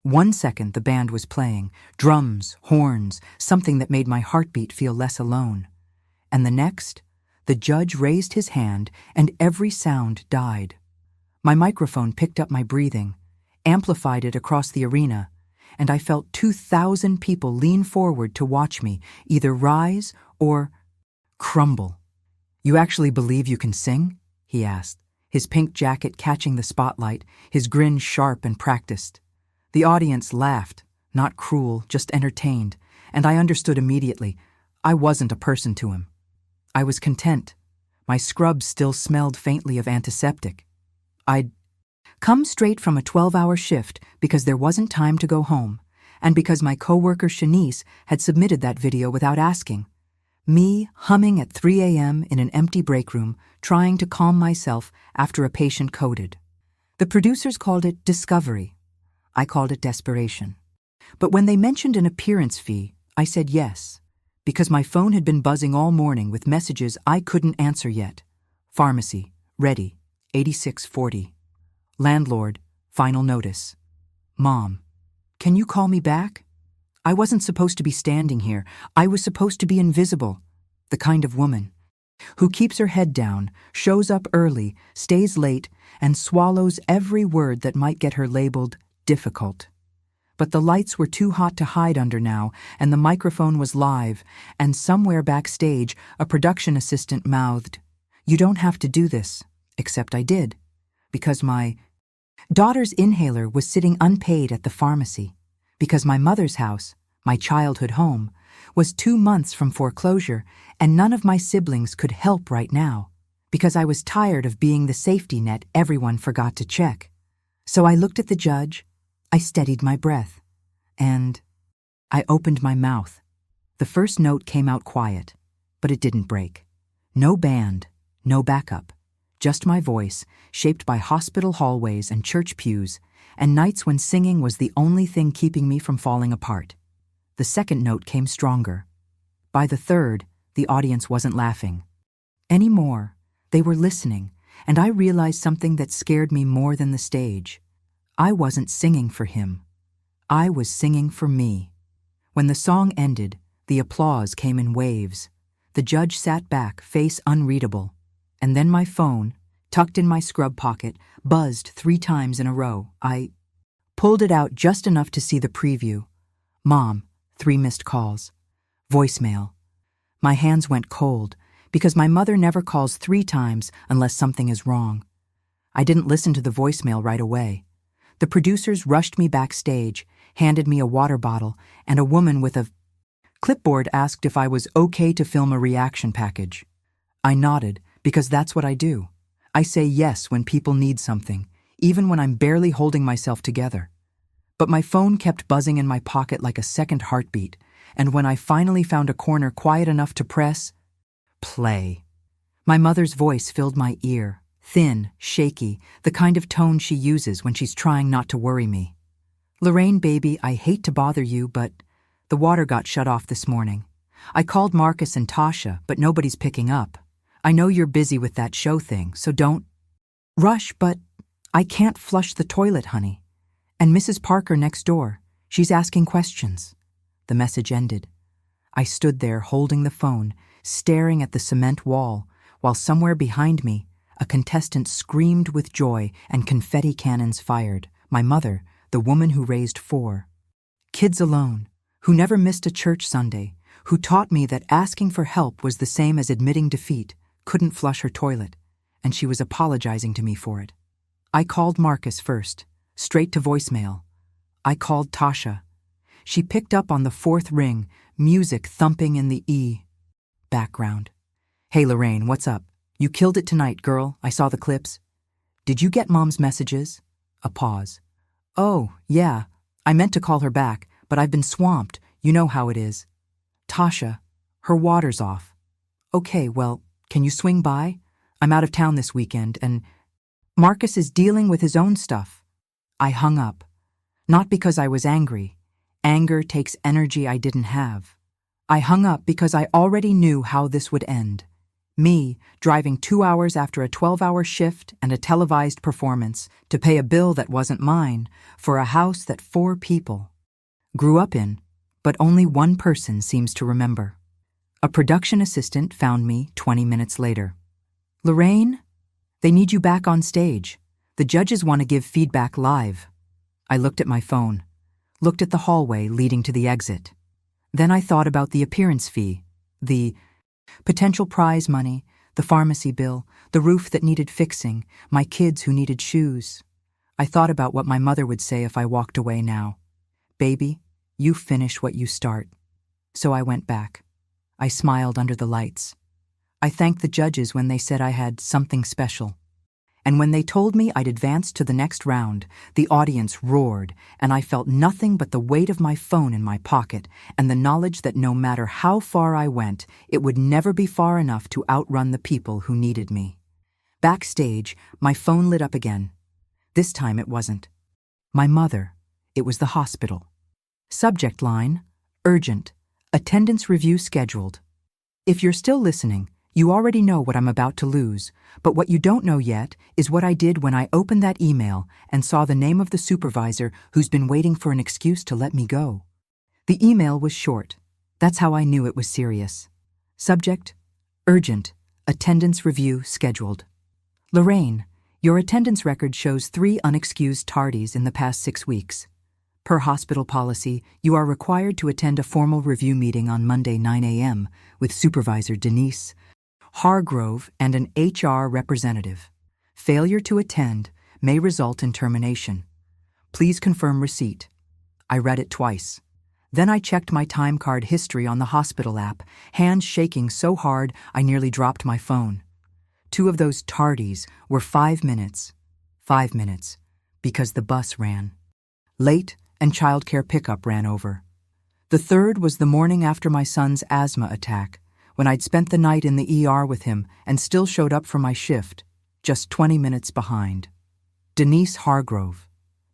1 second the band was playing, drums, horns, something that made my heartbeat feel less alone. And the next, the judge raised his hand and every sound died. My microphone picked up my breathing, amplified it across the arena, and I felt 2,000 people lean forward to watch me either rise or crumble. "You actually believe you can sing?" he asked, his pink jacket catching the spotlight, his grin sharp and practiced. The audience laughed, not cruel, just entertained, and I understood immediately. I wasn't a person to him. I was content. My scrubs still smelled faintly of antiseptic. I'd come straight from a 12-hour shift because there wasn't time to go home, and because my coworker Shanice had submitted that video without asking. Me humming at 3 a.m. in an empty break room, trying to calm myself after a patient coded. The producers called it discovery. I called it desperation. But when they mentioned an appearance fee, I said yes, because my phone had been buzzing all morning with messages I couldn't answer yet. Pharmacy, ready, 8640. Landlord, final notice. Mom, can you call me back? I wasn't supposed to be standing here. I was supposed to be invisible. The kind of woman who keeps her head down, shows up early, stays late, and swallows every word that might get her labeled difficult. But the lights were too hot to hide under now, and the microphone was live, and somewhere backstage a production assistant mouthed, "You don't have to do this," except I did, because my daughter's inhaler was sitting unpaid at the pharmacy, because my mother's house, my childhood home, was 2 months from foreclosure, and none of my siblings could help right now, because I was tired of being the safety net everyone forgot to check. So I looked at the judge, I steadied my breath, and I opened my mouth. The first note came out quiet, but it didn't break. No band, no backup, just my voice, shaped by hospital hallways and church pews, and nights when singing was the only thing keeping me from falling apart. The second note came stronger. By the third, the audience wasn't laughing anymore. They were listening, and I realized something that scared me more than the stage. I wasn't singing for him. I was singing for me. When the song ended, the applause came in waves. The judge sat back, face unreadable, and then my phone, tucked in my scrub pocket, buzzed 3 times in a row. I pulled it out just enough to see the preview. Mom, 3 missed calls. Voicemail. My hands went cold, because my mother never calls 3 times unless something is wrong. I didn't listen to the voicemail right away. The producers rushed me backstage, handed me a water bottle, and a woman with a clipboard asked if I was okay to film a reaction package. I nodded, because that's what I do. I say yes when people need something, even when I'm barely holding myself together. But my phone kept buzzing in my pocket like a second heartbeat, and when I finally found a corner quiet enough to press play, my mother's voice filled my ear, thin, shaky, the kind of tone she uses when she's trying not to worry me. "Lorraine, baby, I hate to bother you, but the water got shut off this morning. I called Marcus and Tasha, but nobody's picking up. I know you're busy with that show thing, so don't rush, but I can't flush the toilet, honey. And Mrs. Parker next door, she's asking questions." The message ended. I stood there holding the phone, staring at the cement wall, while somewhere behind me, a contestant screamed with joy and confetti cannons fired. My mother, the woman who raised 4 kids alone, who never missed a church Sunday, who taught me that asking for help was the same as admitting defeat, couldn't flush her toilet, and she was apologizing to me for it. I called Marcus first, straight to voicemail. I called Tasha. She picked up on the 4th ring, music thumping in the background. "Hey Lorraine, what's up? You killed it tonight, girl. I saw the clips. Did you get Mom's messages?" A pause. "Oh, yeah. I meant to call her back, but I've been swamped. You know how it is." "Tasha, her water's off." "Okay, well, can you swing by? I'm out of town this weekend, and Marcus is dealing with his own stuff." I hung up. Not because I was angry. Anger takes energy I didn't have. I hung up because I already knew how this would end. Me, driving 2 hours after a 12-hour shift and a televised performance to pay a bill that wasn't mine for a house that 4 people grew up in, but only one person seems to remember. A production assistant found me 20 minutes later. "Lorraine, they need you back on stage. The judges want to give feedback live." I looked at my phone, looked at the hallway leading to the exit. Then I thought about the appearance fee, the potential prize money, the pharmacy bill, the roof that needed fixing, my kids who needed shoes. I thought about what my mother would say if I walked away now. "Baby, you finish what you start." So I went back. I smiled under the lights. I thanked the judges when they said I had something special. And when they told me I'd advanced to the next round, the audience roared, and I felt nothing but the weight of my phone in my pocket and the knowledge that no matter how far I went, it would never be far enough to outrun the people who needed me. Backstage, my phone lit up again. This time it wasn't my mother. It was the hospital. Subject line, urgent, attendance review scheduled. If you're still listening, you already know what I'm about to lose, but what you don't know yet is what I did when I opened that email and saw the name of the supervisor who's been waiting for an excuse to let me go. The email was short. That's how I knew it was serious. Subject, urgent, attendance review scheduled. "Lorraine, your attendance record shows 3 unexcused tardies in the past 6 weeks. Per hospital policy, you are required to attend a formal review meeting on Monday 9 a.m. with Supervisor Denise Hargrove and an HR representative. Failure to attend may result in termination. Please confirm receipt." I read it twice. Then I checked my time card history on the hospital app, hands shaking so hard I nearly dropped my phone. 2 of those tardies were 5 minutes. 5 minutes, because the bus ran late and childcare pickup ran over. The third was the morning after my son's asthma attack, when I'd spent the night in the ER with him and still showed up for my shift, just 20 minutes behind. Denise Hargrove,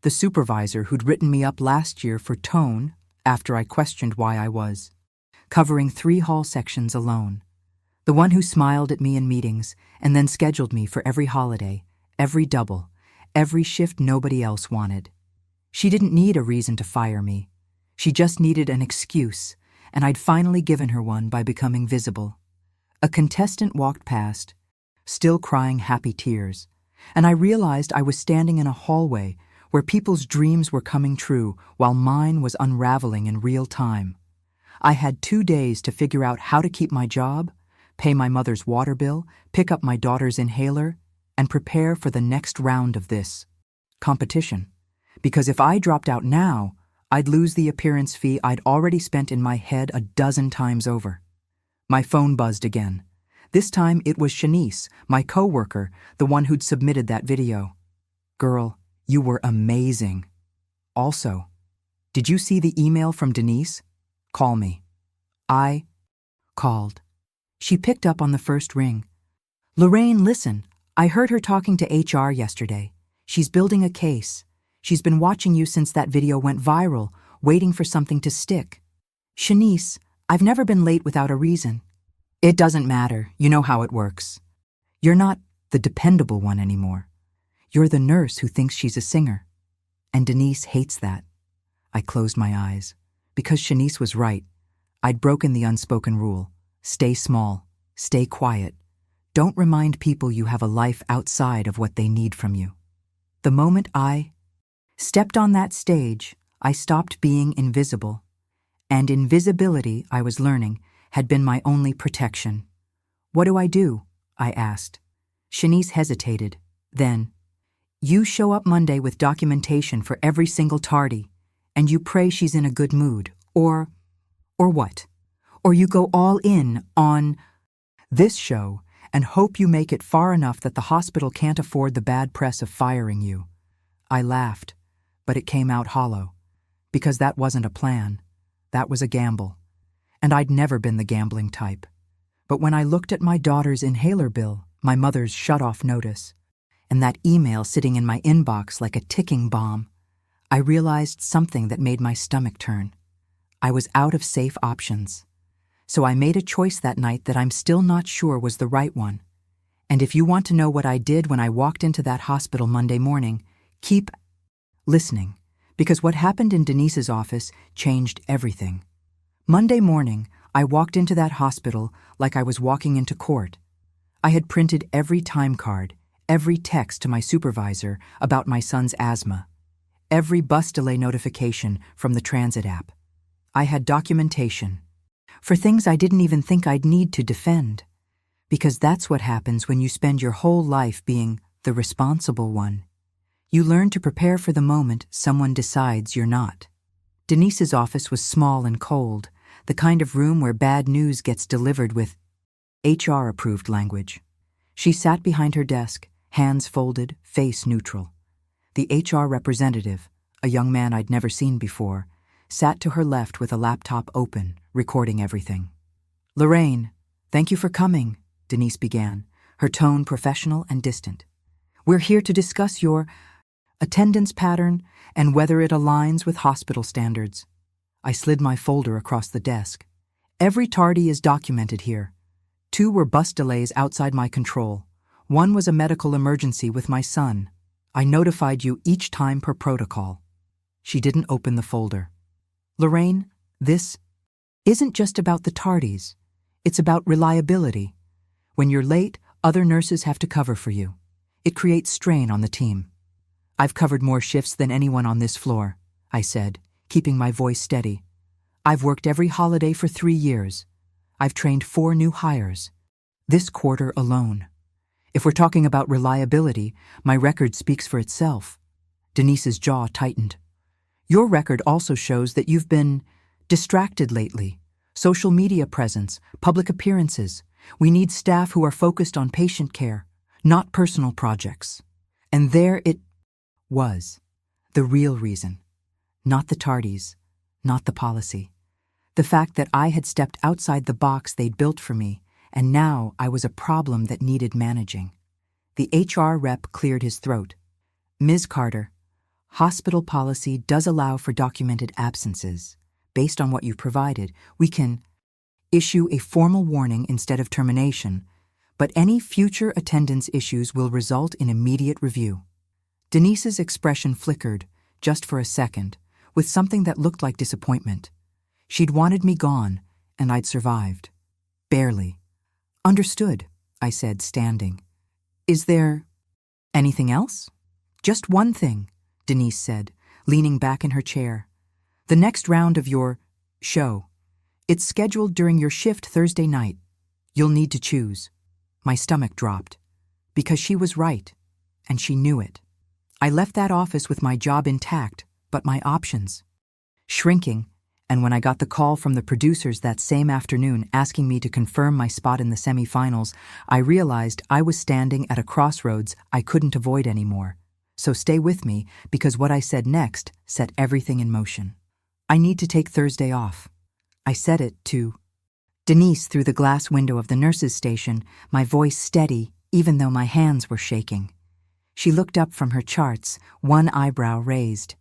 the supervisor who'd written me up last year for tone after I questioned why I was, covering 3 hall sections alone. The one who smiled at me in meetings and then scheduled me for every holiday, every double, every shift nobody else wanted. She didn't need a reason to fire me. She just needed an excuse, and I'd finally given her one by becoming visible. A contestant walked past, still crying happy tears, and I realized I was standing in a hallway where people's dreams were coming true while mine was unraveling in real time. I had 2 days to figure out how to keep my job, pay my mother's water bill, pick up my daughter's inhaler, and prepare for the next round of this competition. Because if I dropped out now, I'd lose the appearance fee I'd already spent in my head a dozen times over. My phone buzzed again. This time it was Shanice, my coworker, the one who'd submitted that video. "Girl, you were amazing. Also, did you see the email from Denise? Call me." I called. She picked up on the first ring. "Lorraine, listen, I heard her talking to HR yesterday. She's building a case. She's been watching you since that video went viral, waiting for something to stick." "Shanice, I've never been late without a reason." "It doesn't matter. You know how it works. You're not the dependable one anymore. You're the nurse who thinks she's a singer. And Denise hates that." I closed my eyes. Because Shanice was right. I'd broken the unspoken rule. Stay small. Stay quiet. Don't remind people you have a life outside of what they need from you. The moment I stepped on that stage, I stopped being invisible. And invisibility, I was learning, had been my only protection. "What do I do?" I asked. Shanice hesitated. Then, "You show up Monday with documentation for every single tardy, and you pray she's in a good mood, or what? Or you go all in on this show and hope you make it far enough that the hospital can't afford the bad press of firing you." I laughed, but it came out hollow, because that wasn't a plan. That was a gamble. And I'd never been the gambling type. But when I looked at my daughter's inhaler bill, my mother's shut-off notice, and that email sitting in my inbox like a ticking bomb, I realized something that made my stomach turn. I was out of safe options. So I made a choice that night that I'm still not sure was the right one. And if you want to know what I did when I walked into that hospital Monday morning, keep listening, because what happened in Denise's office changed everything. Monday morning, I walked into that hospital like I was walking into court. I had printed every time card, every text to my supervisor about my son's asthma, every bus delay notification from the transit app. I had documentation for things I didn't even think I'd need to defend, because that's what happens when you spend your whole life being the responsible one. You learn to prepare for the moment someone decides you're not. Denise's office was small and cold, the kind of room where bad news gets delivered with HR-approved language. She sat behind her desk, hands folded, face neutral. The HR representative, a young man I'd never seen before, sat to her left with a laptop open, recording everything. "Lorraine, thank you for coming," Denise began, her tone professional and distant. "We're here to discuss your attendance pattern and whether it aligns with hospital standards." I slid my folder across the desk. "Every tardy is documented here. 2 were bus delays outside my control. 1 was a medical emergency with my son. I notified you each time per protocol." She didn't open the folder. "Lorraine, this isn't just about the tardies. It's about reliability. When you're late, other nurses have to cover for you. It creates strain on the team." "I've covered more shifts than anyone on this floor," I said, keeping my voice steady. "I've worked every holiday for 3 years. I've trained 4 new hires. This quarter alone. If we're talking about reliability, my record speaks for itself." Denise's jaw tightened. "Your record also shows that you've been distracted lately. Social media presence, public appearances. We need staff who are focused on patient care, not personal projects." And there it was. The real reason. Not the tardies, not the policy. The fact that I had stepped outside the box they'd built for me, and now I was a problem that needed managing. The HR rep cleared his throat. "Ms. Carter, hospital policy does allow for documented absences. Based on what you provided, we can issue a formal warning instead of termination, but any future attendance issues will result in immediate review." Denise's expression flickered, just for a second, with something that looked like disappointment. She'd wanted me gone, and I'd survived. Barely. "Understood," I said, standing. "Is there anything else?" "Just one thing," Denise said, leaning back in her chair. "The next round of your show. It's scheduled during your shift Thursday night. You'll need to choose." My stomach dropped. Because she was right, and she knew it. I left that office with my job intact, but my options shrinking, and when I got the call from the producers that same afternoon asking me to confirm my spot in the semifinals, I realized I was standing at a crossroads I couldn't avoid anymore. So stay with me, because what I said next set everything in motion. "I need to take Thursday off." I said it to Denise through the glass window of the nurses' station, my voice steady, even though my hands were shaking. She looked up from her charts, one eyebrow raised.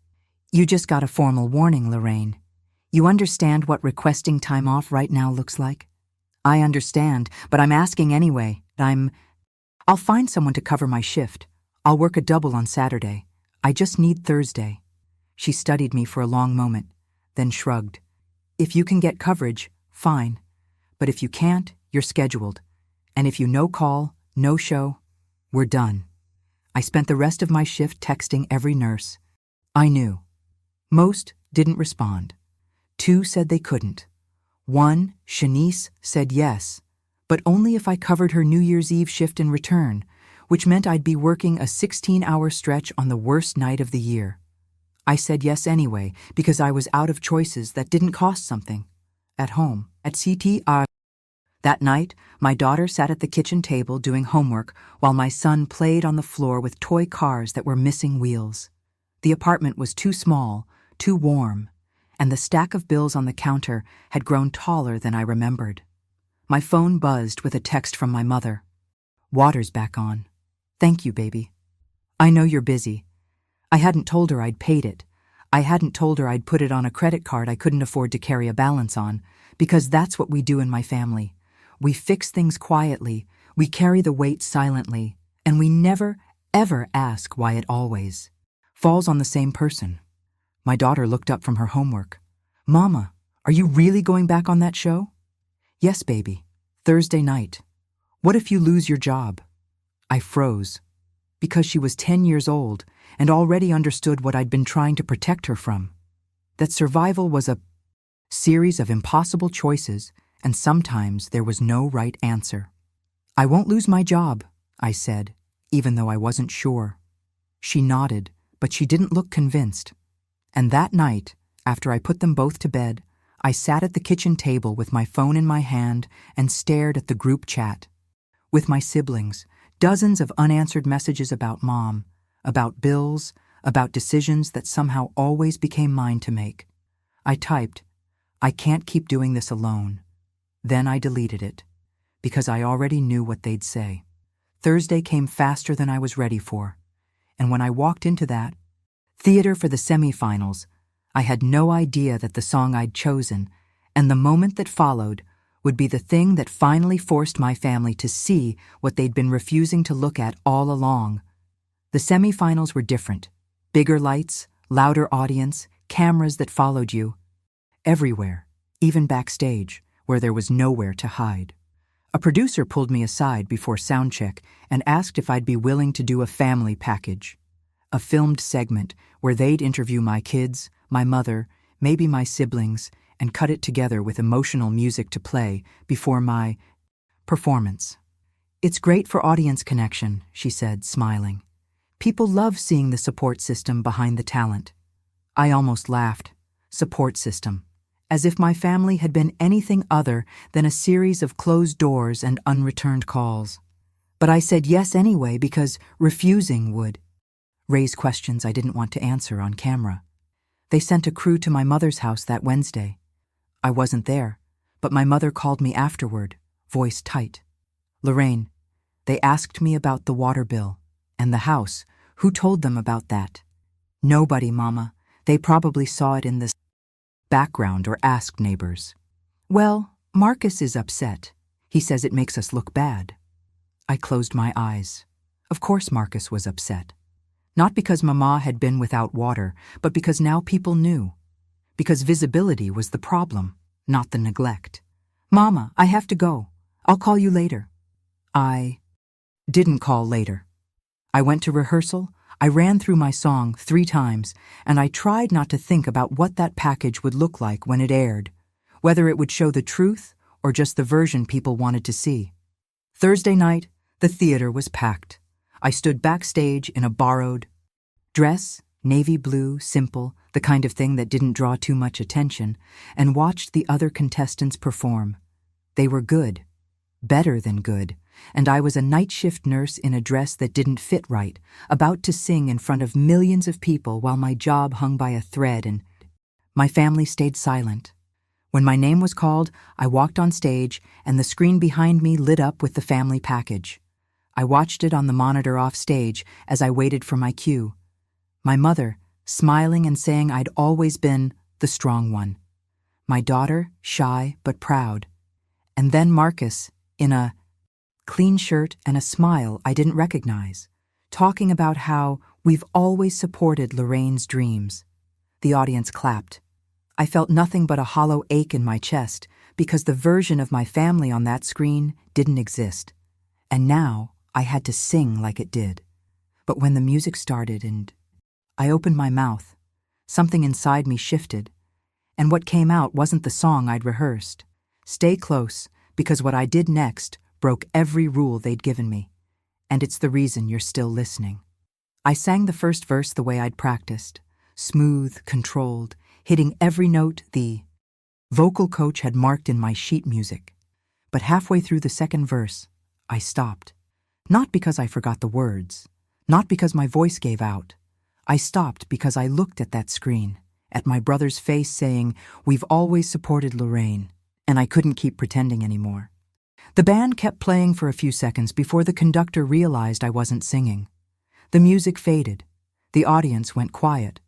"You just got a formal warning, Lorraine. You understand what requesting time off right now looks like?" "I understand, but I'm asking anyway. I'll find someone to cover my shift. I'll work a double on Saturday. I just need Thursday." She studied me for a long moment, then shrugged. "If you can get coverage, fine. But if you can't, you're scheduled. And if you no call, no show, we're done." I spent the rest of my shift texting every nurse. I knew. Most didn't respond. 2 said they couldn't. 1, Shanice, said yes, but only if I covered her New Year's Eve shift in return, which meant I'd be working a 16-hour stretch on the worst night of the year. I said yes anyway, because I was out of choices that didn't cost something. At home, at CTR. That night, my daughter sat at the kitchen table doing homework while my son played on the floor with toy cars that were missing wheels. The apartment was too small, too warm, and the stack of bills on the counter had grown taller than I remembered. My phone buzzed with a text from my mother. "Water's back on. Thank you, baby. I know you're busy." I hadn't told her I'd paid it. I hadn't told her I'd put it on a credit card I couldn't afford to carry a balance on, Because that's what we do in my family. We fix things quietly, we carry the weight silently, and we never, ever ask why it always falls on the same person. My daughter looked up from her homework. "Mama, are you really going back on that show?" "Yes, baby. Thursday night." "What if you lose your job?" I froze, because she was 10 years old and already understood what I'd been trying to protect her from. That survival was a series of impossible choices, and sometimes there was no right answer. "I won't lose my job," I said, even though I wasn't sure. She nodded, but she didn't look convinced. And that night, after I put them both to bed, I sat at the kitchen table with my phone in my hand and stared at the group chat. With my siblings, dozens of unanswered messages about Mom, about bills, about decisions that somehow always became mine to make. I typed, "I can't keep doing this alone." Then I deleted it, because I already knew what they'd say. Thursday came faster than I was ready for, and when I walked into that theater for the semifinals, I had no idea that the song I'd chosen, and the moment that followed, would be the thing that finally forced my family to see what they'd been refusing to look at all along. The semifinals were different. Bigger lights, louder audience, cameras that followed you. Everywhere, even backstage, where there was nowhere to hide. A producer pulled me aside before soundcheck and asked if I'd be willing to do a family package. A filmed segment where they'd interview my kids, my mother, maybe my siblings, and cut it together with emotional music to play before my performance. "It's great for audience connection," she said, smiling. "People love seeing the support system behind the talent." I almost laughed. Support system. As if my family had been anything other than a series of closed doors and unreturned calls. But I said yes anyway because refusing would raise questions I didn't want to answer on camera. They sent a crew to my mother's house that Wednesday. I wasn't there, but my mother called me afterward, voice tight. "Lorraine, they asked me about the water bill and the house. Who told them about that?" "Nobody, Mama. They probably saw it in the background or asked neighbors." "Well, Marcus is upset. He says it makes us look bad." I closed my eyes. Of course Marcus was upset. Not because Mama had been without water, but because now people knew. Because visibility was the problem, not the neglect. "Mama, I have to go. I'll call you later." I didn't call later. I went to rehearsal, I ran through my song 3 times, and I tried not to think about what that package would look like when it aired, whether it would show the truth or just the version people wanted to see. Thursday night, the theater was packed. I stood backstage in a borrowed dress, navy blue, simple, the kind of thing that didn't draw too much attention, and watched the other contestants perform. They were good, better than good, and I was a night shift nurse in a dress that didn't fit right, about to sing in front of millions of people while my job hung by a thread, and my family stayed silent. When my name was called, I walked on stage, and the screen behind me lit up with the family package. I watched it on the monitor off stage as I waited for my cue. My mother, smiling and saying I'd always been the strong one. My daughter, shy but proud. And then Marcus, in a clean shirt and a smile I didn't recognize, talking about how we've always supported Lorraine's dreams. The audience clapped. I felt nothing but a hollow ache in my chest because the version of my family on that screen didn't exist. And now I had to sing like it did. But when the music started and I opened my mouth, something inside me shifted, and what came out wasn't the song I'd rehearsed. Stay close, because what I did next broke every rule they'd given me, and it's the reason you're still listening. I sang the first verse the way I'd practiced, smooth, controlled, hitting every note the vocal coach had marked in my sheet music. But halfway through the second verse, I stopped. Not because I forgot the words, not because my voice gave out. I stopped because I looked at that screen, at my brother's face saying, "We've always supported Lorraine," and I couldn't keep pretending anymore. The band kept playing for a few seconds before the conductor realized I wasn't singing. The music faded. The audience went quiet.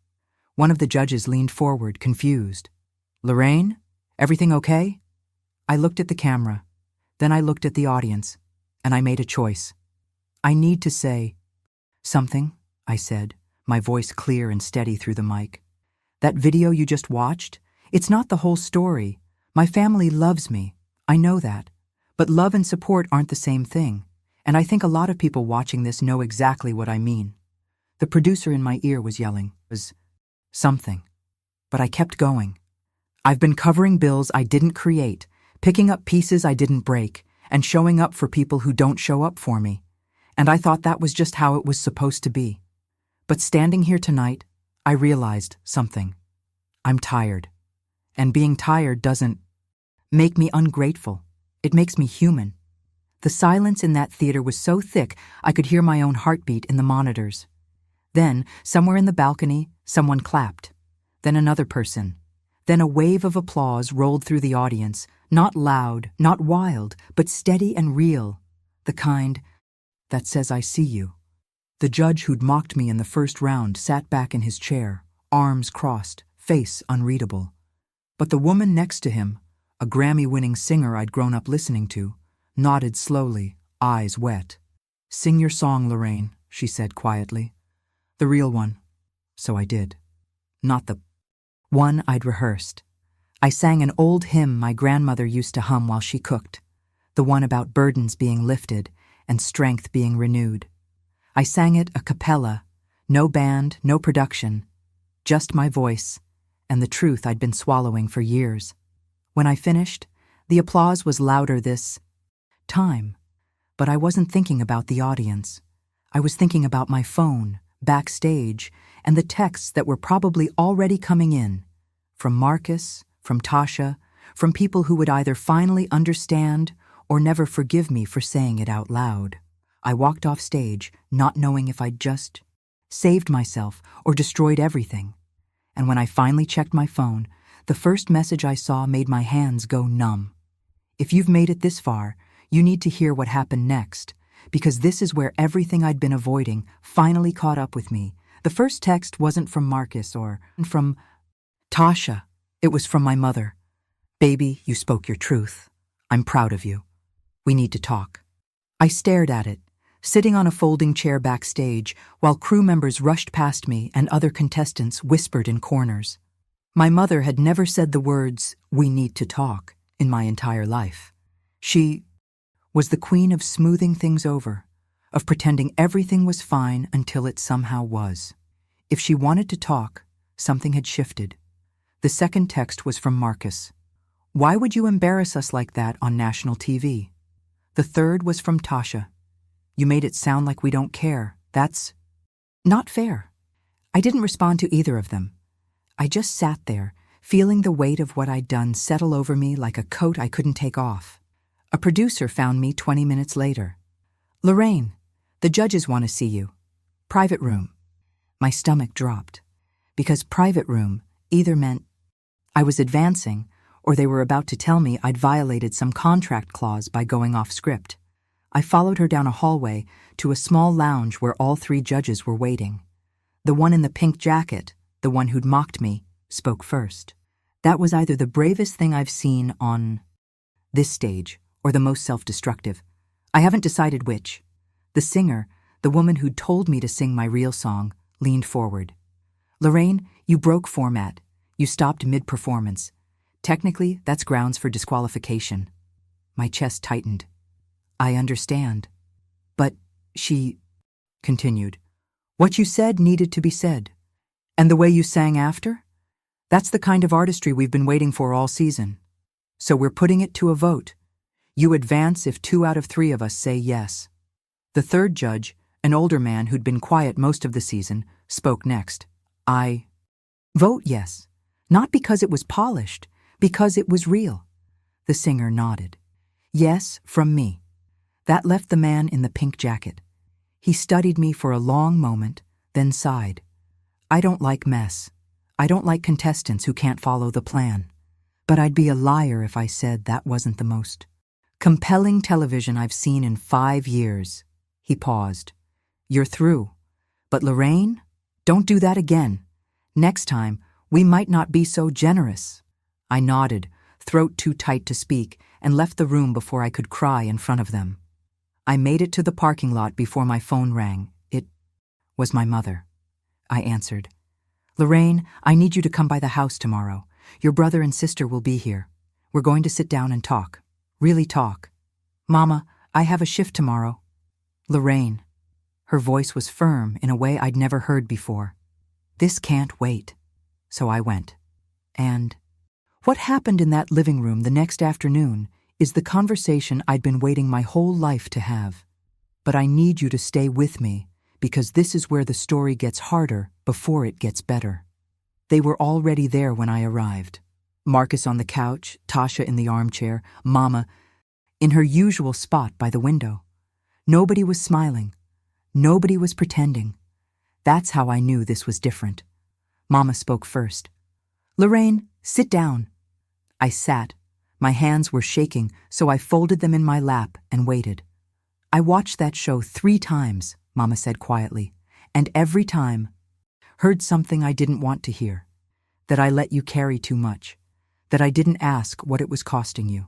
One of the judges leaned forward, confused. "Lorraine, everything okay?" I looked at the camera, then I looked at the audience, and I made a choice. I need to say something, I said, my voice clear and steady through the mic. That video you just watched, it's not the whole story. My family loves me. I know that. But love and support aren't the same thing, and I think a lot of people watching this know exactly what I mean. The producer in my ear was yelling, was something. But I kept going. I've been covering bills I didn't create, picking up pieces I didn't break, and showing up for people who don't show up for me. And I thought that was just how it was supposed to be. But standing here tonight, I realized something. I'm tired. And being tired doesn't make me ungrateful. It makes me human. The silence in that theater was so thick I could hear my own heartbeat in the monitors. Then, somewhere in the balcony, someone clapped. Then another person. Then a wave of applause rolled through the audience, not loud, not wild, but steady and real, the kind that says I see you. The judge who'd mocked me in the first round sat back in his chair, arms crossed, face unreadable. But the woman next to him, a Grammy-winning singer I'd grown up listening to, nodded slowly, eyes wet. "Sing your song, Lorraine," she said quietly. "The real one." So I did. Not the one I'd rehearsed. I sang an old hymn my grandmother used to hum while she cooked, the one about burdens being lifted and strength being renewed. I sang it a cappella, no band, no production, just my voice and the truth I'd been swallowing for years. When I finished, the applause was louder this time, but I wasn't thinking about the audience. I was thinking about my phone, backstage, and the texts that were probably already coming in, from Marcus, from Tasha, from people who would either finally understand or never forgive me for saying it out loud. I walked off stage, not knowing if I'd just saved myself or destroyed everything. And when I finally checked my phone, the first message I saw made my hands go numb. If you've made it this far, you need to hear what happened next, because this is where everything I'd been avoiding finally caught up with me. The first text wasn't from Marcus or from Tasha. It was from my mother. "Baby, you spoke your truth. I'm proud of you. We need to talk." I stared at it, sitting on a folding chair backstage while crew members rushed past me and other contestants whispered in corners. My mother had never said the words, "We need to talk," in my entire life. She was the queen of smoothing things over, of pretending everything was fine until it somehow was. If she wanted to talk, something had shifted. The second text was from Marcus. "Why would you embarrass us like that on national TV?" The third was from Tasha. "You made it sound like we don't care. That's not fair." I didn't respond to either of them. I just sat there, feeling the weight of what I'd done settle over me like a coat I couldn't take off. A producer found me 20 minutes later. "Lorraine, the judges want to see you. Private room." My stomach dropped, because private room either meant I was advancing or they were about to tell me I'd violated some contract clause by going off script. I followed her down a hallway to a small lounge where all three judges were waiting. The one in the pink jacket, the one who'd mocked me, spoke first. That was either the bravest thing I've seen on this stage or the most self-destructive. I haven't decided which. The singer, the woman who'd told me to sing my real song, leaned forward. "Lorraine, you broke format. You stopped mid-performance. Technically, that's grounds for disqualification." My chest tightened. "I understand." "But," she continued, "what you said needed to be said. And the way you sang after? That's the kind of artistry we've been waiting for all season. So we're putting it to a vote. You advance if 2 out of 3 of us say yes." The third judge, an older man who'd been quiet most of the season, spoke next. "I vote yes. Not because it was polished, because it was real." The singer nodded. "Yes, from me." That left the man in the pink jacket. He studied me for a long moment, then sighed. "I don't like mess. I don't like contestants who can't follow the plan. But I'd be a liar if I said that wasn't the most compelling television I've seen in 5 years." He paused. "You're through. But Lorraine, don't do that again. Next time, we might not be so generous." I nodded, throat too tight to speak, and left the room before I could cry in front of them. I made it to the parking lot before my phone rang. It was my mother. I answered. "Lorraine, I need you to come by the house tomorrow. Your brother and sister will be here. We're going to sit down and talk. Really talk." "Mama, I have a shift tomorrow." "Lorraine." Her voice was firm in a way I'd never heard before. "This can't wait." So I went. And what happened in that living room the next afternoon is the conversation I'd been waiting my whole life to have. But I need you to stay with me, because this is where the story gets harder before it gets better. They were already there when I arrived. Marcus on the couch, Tasha in the armchair, Mama in her usual spot by the window. Nobody was smiling. Nobody was pretending. That's how I knew this was different. Mama spoke first. "Lorraine, sit down." I sat. My hands were shaking, so I folded them in my lap and waited. "I watched that show 3 times, Mama said quietly, and every time heard something I didn't want to hear. That I let you carry too much. That I didn't ask what it was costing you.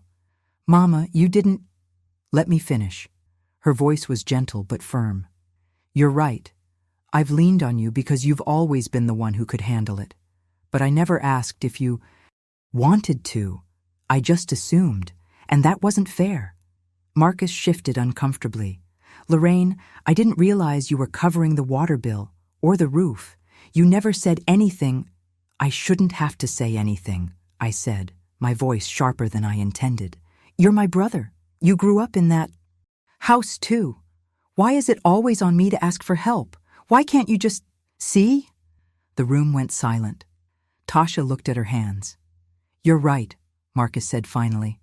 Mama, you didn't—" "Let me finish." Her voice was gentle but firm. "You're right. I've leaned on you because you've always been the one who could handle it. But I never asked if you wanted to. I just assumed, and that wasn't fair." Marcus shifted uncomfortably. "Lorraine, I didn't realize you were covering the water bill or the roof. You never said anything." "I shouldn't have to say anything," I said, my voice sharper than I intended. "You're my brother. You grew up in that house too. Why is it always on me to ask for help? Why can't you just see?" The room went silent. Tasha looked at her hands. "You're right," Marcus said finally.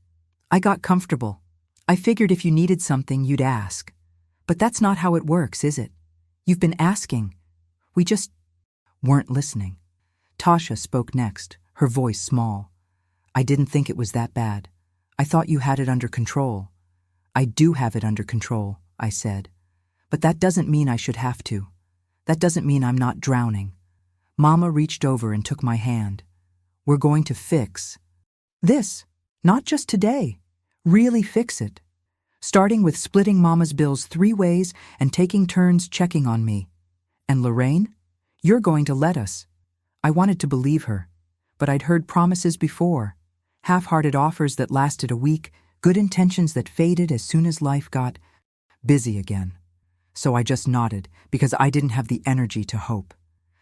"I got comfortable. I figured if you needed something, you'd ask. But that's not how it works, is it? You've been asking. We just weren't listening." Tasha spoke next, her voice small. "I didn't think it was that bad. I thought you had it under control." "I do have it under control," I said. "But that doesn't mean I should have to. That doesn't mean I'm not drowning." Mama reached over and took my hand. "We're going to fix this, not just today. Really fix it. Starting with splitting Mama's bills 3 ways and taking turns checking on me. And Lorraine, you're going to let us." I wanted to believe her, but I'd heard promises before. Half-hearted offers that lasted a week, good intentions that faded as soon as life got busy again. So I just nodded, because I didn't have the energy to hope.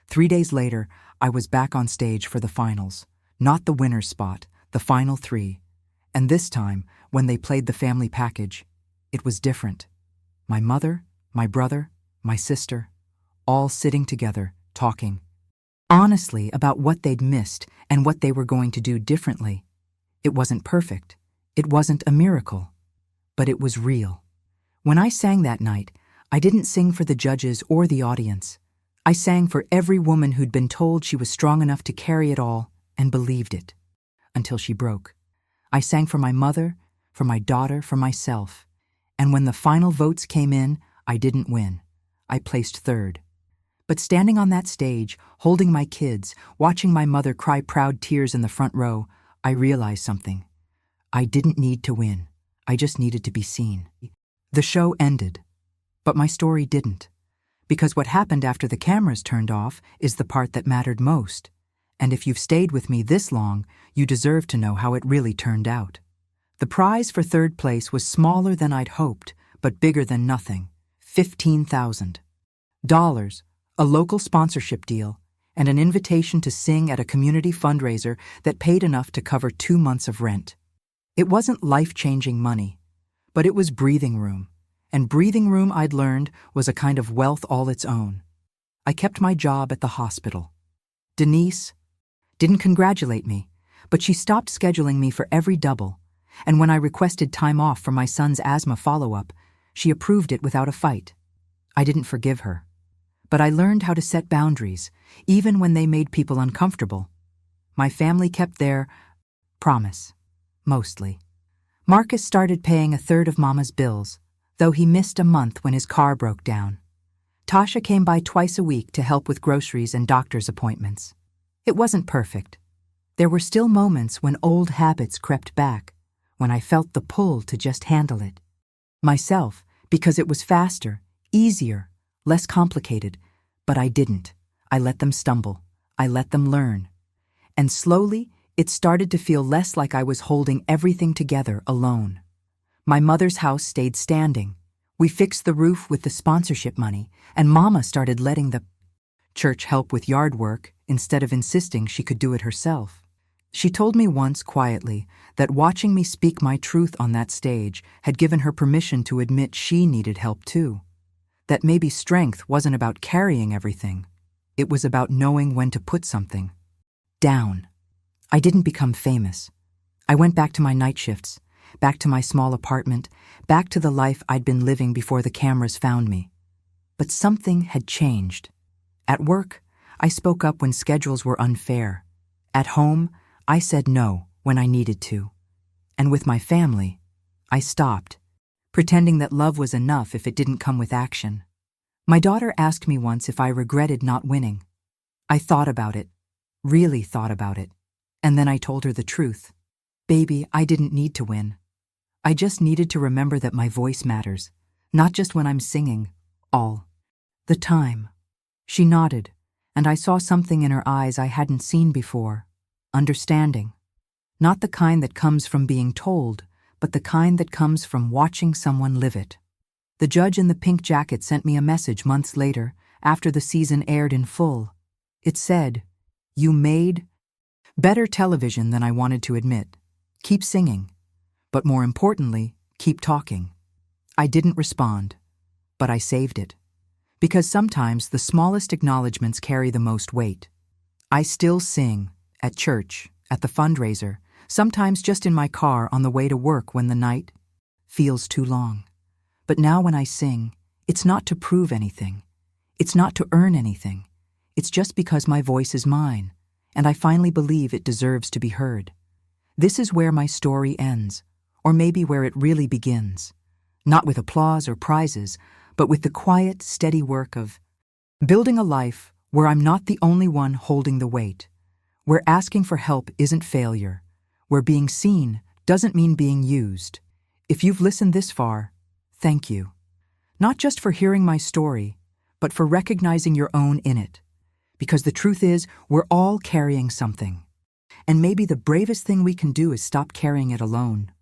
3 days later, I was back on stage for the finals. Not the winner's spot, the final 3. And this time, when they played the family package, it was different. My mother, my brother, my sister, all sitting together, talking honestly about what they'd missed and what they were going to do differently. It wasn't perfect. It wasn't a miracle. But it was real. When I sang that night, I didn't sing for the judges or the audience. I sang for every woman who'd been told she was strong enough to carry it all and believed it. Until she broke. I sang for my mother, for my daughter, for myself. And when the final votes came in, I didn't win. I placed 3rd. But standing on that stage, holding my kids, watching my mother cry proud tears in the front row, I realized something. I didn't need to win. I just needed to be seen. The show ended. But my story didn't. Because what happened after the cameras turned off is the part that mattered most. And if you've stayed with me this long, you deserve to know how it really turned out. The prize for 3rd place was smaller than I'd hoped, but bigger than nothing. $15,000. A local sponsorship deal, and an invitation to sing at a community fundraiser that paid enough to cover 2 months of rent. It wasn't life-changing money, but it was breathing room. And breathing room, I'd learned, was a kind of wealth all its own. I kept my job at the hospital. Denise didn't congratulate me, but she stopped scheduling me for every double, and when I requested time off for my son's asthma follow-up, she approved it without a fight. I didn't forgive her. But I learned how to set boundaries, even when they made people uncomfortable. My family kept their promise, mostly. Marcus started paying 1/3 of Mama's bills, though he missed a month when his car broke down. Tasha came by twice a week to help with groceries and doctor's appointments. It wasn't perfect. There were still moments when old habits crept back, when I felt the pull to just handle it. Myself, because it was faster, easier, less complicated, but I didn't. I let them stumble. I let them learn. And slowly, it started to feel less like I was holding everything together alone. My mother's house stayed standing. We fixed the roof with the sponsorship money, and Mama started letting the church help with yard work instead of insisting she could do it herself. She told me once quietly that watching me speak my truth on that stage had given her permission to admit she needed help too. That maybe strength wasn't about carrying everything. It was about knowing when to put something down. I didn't become famous. I went back to my night shifts, back to my small apartment, back to the life I'd been living before the cameras found me. But something had changed. At work, I spoke up when schedules were unfair. At home, I said no when I needed to. And with my family, I stopped, pretending that love was enough if it didn't come with action. My daughter asked me once if I regretted not winning. I thought about it, really thought about it, and then I told her the truth. Baby, I didn't need to win. I just needed to remember that my voice matters, not just when I'm singing, all the time. She nodded, and I saw something in her eyes I hadn't seen before. Understanding. Not the kind that comes from being told, but the kind that comes from watching someone live it. The judge in the pink jacket sent me a message months later, after the season aired in full. It said, "You made better television than I wanted to admit. Keep singing. But more importantly, keep talking." I didn't respond, but I saved it. Because sometimes the smallest acknowledgments carry the most weight. I still sing, at church, at the fundraiser, sometimes just in my car on the way to work when the night feels too long. But now when I sing, it's not to prove anything. It's not to earn anything. It's just because my voice is mine, and I finally believe it deserves to be heard. This is where my story ends, or maybe where it really begins. Not with applause or prizes, but with the quiet, steady work of building a life where I'm not the only one holding the weight, where asking for help isn't failure, where being seen doesn't mean being used. If you've listened this far, thank you. Not just for hearing my story, but for recognizing your own in it. Because the truth is, we're all carrying something. And maybe the bravest thing we can do is stop carrying it alone.